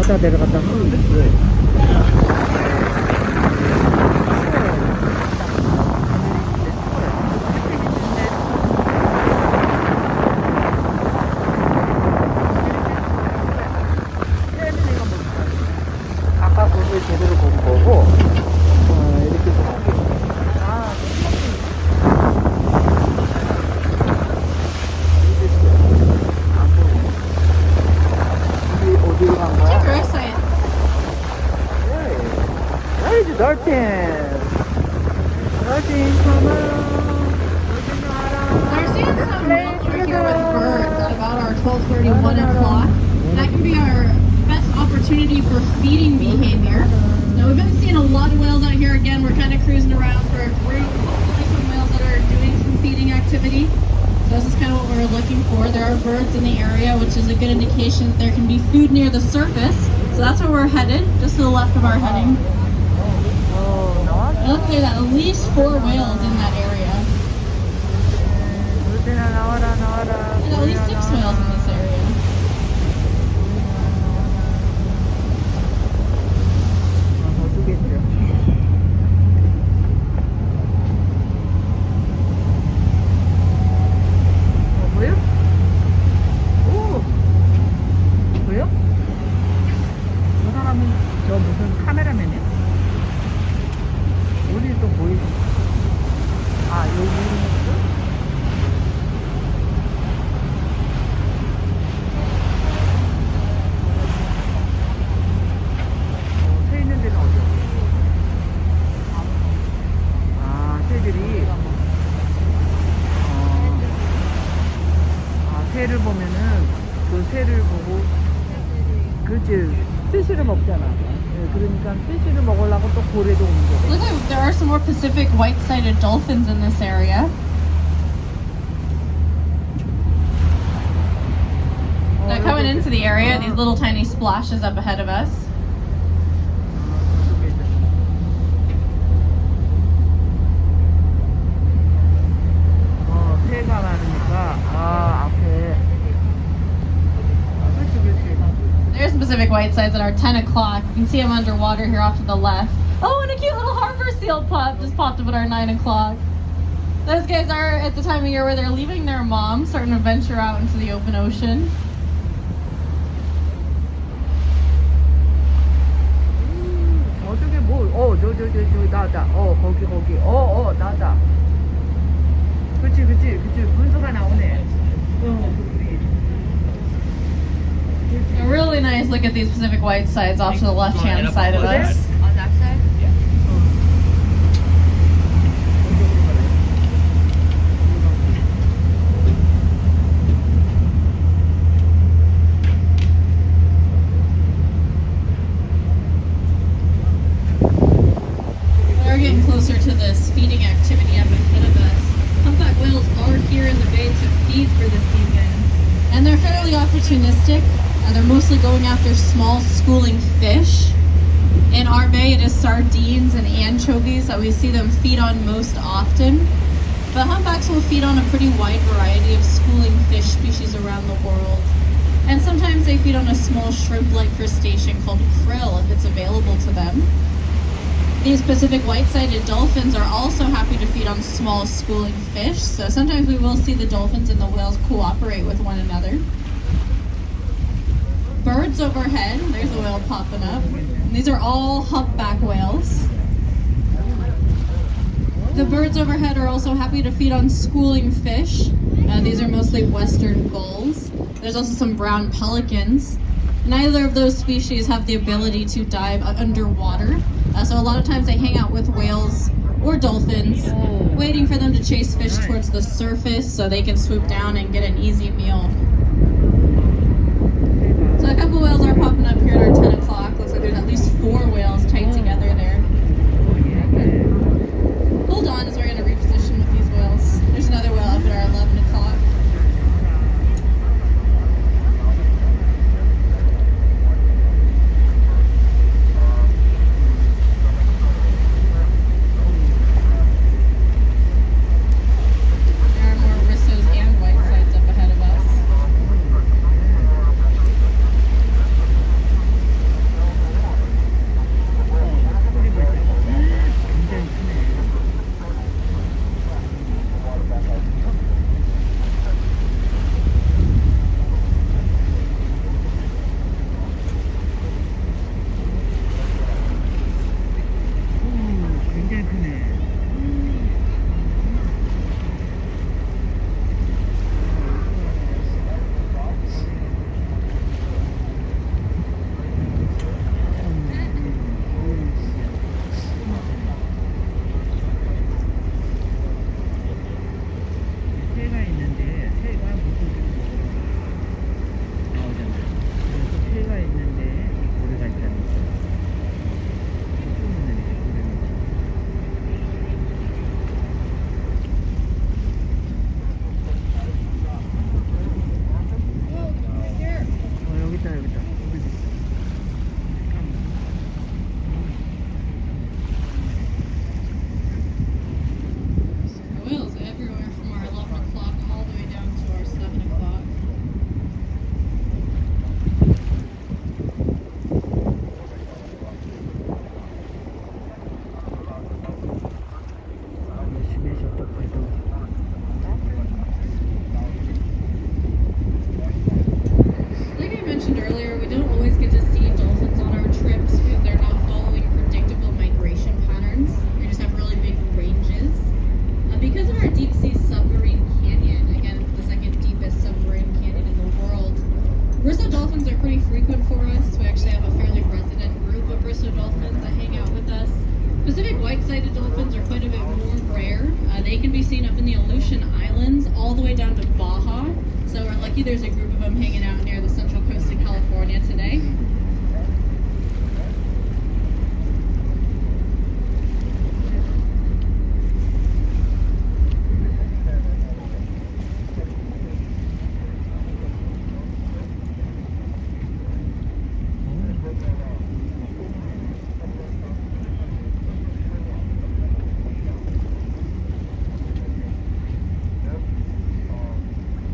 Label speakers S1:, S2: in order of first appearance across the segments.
S1: 내려갔다 내려갔다 하는데 왜? 아까 그걸 제대로 본 거고 이렇게 어디로 간 거야? Where is the dolphin? Dolphin, come on.
S2: There's some over here with birds at about our 12:30, 1 o'clock. That can be our best opportunity for feeding behavior. Now we've been seeing a lot of whales out here. Again, we're kind of cruising around for a group, hopefully some whales that are doing some feeding activity. So this is kind of what we're looking for. There are birds in the area, which is a good indication that there can be food near the surface. So that's where we're headed, just to the left of our heading. It looks like there's at least 4 whales in that area. And at least 6 whales in this area.
S1: 보여? 오! 보여? 저 사람은 저 무슨 카메라맨이야? 어디 또 보이지? 아, 여기 있어? 새 있는 데는 어디야? 아, 새들이 새를 보면은 그 새를 보고 그렇지 스시를 먹잖아. 그러니까 스시를 먹으려고 또 고래도 오는 거고.
S2: Looks like there are some more Pacific white-sided dolphins in this area. They're coming into the area, these little tiny splashes up ahead of us.
S1: 새가 많으니까 앞에 그렇지.
S2: There's some Pacific whitesides at our 10 o'clock. You can see them underwater here off to the left. Oh, and a cute little harbor seal pup just popped up at our 9 o'clock. Those guys are at the time of year where they're leaving their mom, starting to venture out into the open ocean.
S1: 어떻게 저 나다. 거기. 나다. 그치. 분수가 나오네.
S2: A really nice look at these Pacific whitesides off to the left-hand side of us.
S3: On that side?
S2: We're getting closer to this feeding activity up ahead of us. Humpback whales are here in the bay to feed for the season. And they're fairly opportunistic. They're mostly going after small schooling fish. In our bay, it is sardines and anchovies that we see them feed on most often. But humpbacks will feed on a pretty wide variety of schooling fish species around the world. And sometimes they feed on a small shrimp-like crustacean called krill if it's available to them. These Pacific white-sided dolphins are also happy to feed on small schooling fish, so sometimes we will see the dolphins and the whales cooperate with one another. Birds overhead, there's a whale popping up. And these are all humpback whales. The birds overhead are also happy to feed on schooling fish. These are mostly western gulls. There's also some brown pelicans. Neither of those species have the ability to dive underwater. So a lot of times they hang out with whales or dolphins, waiting for them to chase fish towards the surface so they can swoop down and get an easy meal. So a couple whales are popping up here at our 10 o'clock. Looks like there's at least 4 whales tight together there. Hold on as we're going to reposition with these whales. There's another whale up at our 11 o'clock. Pacific white-sided dolphins are quite a bit more rare. They can be seen up in the Aleutian Islands all the way down to Baja. So we're lucky there's a group of them hanging out near the central coast of California today.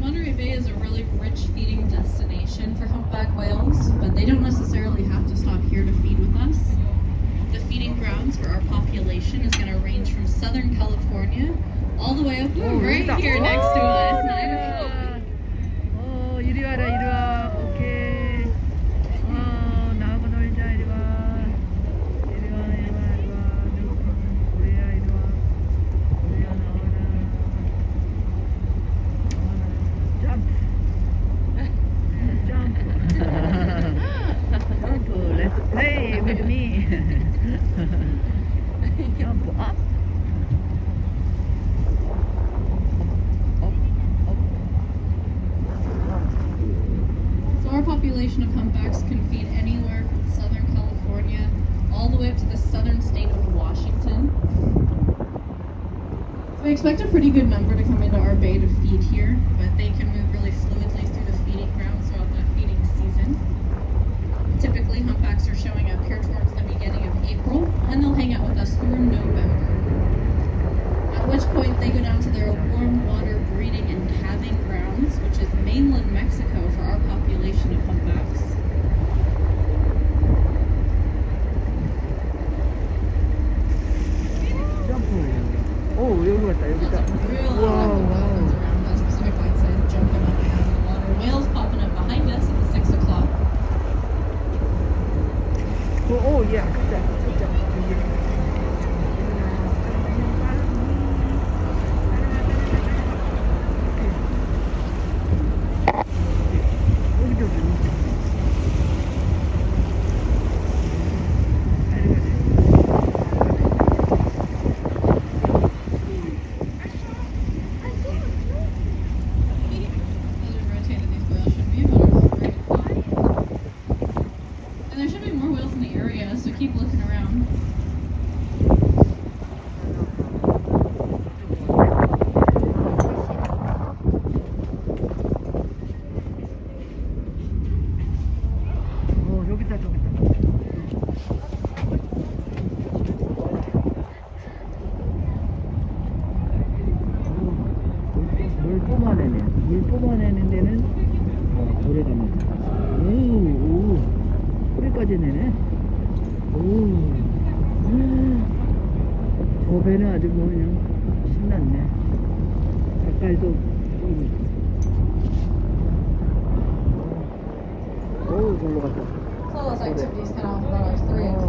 S2: Monterey Bay is a really rich feeding destination for humpback whales, but they don't necessarily have to stop here to feed with us. The feeding grounds for our population is going to range from Southern California all the way up right here next to us.
S1: 이리 와라, 이리 와. 오케이. 나하고 놀자, 이리 와. 이리 와, 이리 와, 이리 와. 고래야, 이리 와. 고래야, 나와라. 점프. 점프. Let's play with me. 점프. 업.
S2: So our population of humpbacks can feed anywhere from Southern California all the way up to the southern state of Washington. We expect a pretty good number to come into our bay to feed here, but they can move really fluidly through the feeding grounds throughout the feeding season. Typically, humpbacks are showing up here towards the beginning of April, and they'll hang out with us through November. At which point they go down to their warm water breeding and calving grounds, which is mainland Mexico for our population of humpbacks.
S1: 점프. 오, 여기 왔다, 여기 있다.
S2: Lots of real dolphins around us, Pacific whiteside jumping up and out of the water. Whales popping up behind us at 6 o'clock.
S1: 오, 예, 진짜.
S2: As we rotated, these whales should be about a great o'clock. And there should be more whales in the area, so keep looking around.
S1: 여기 있다, 저기 있다. 물 뿜어내네. 물 뿜어내는 데는 고래가 많다. 오, 뿌리까지 내네. 저 배는 아주 뭐 그냥 신났네. 가까이서 절로 갔다.
S2: So those activities kind of about our 3 o'clock.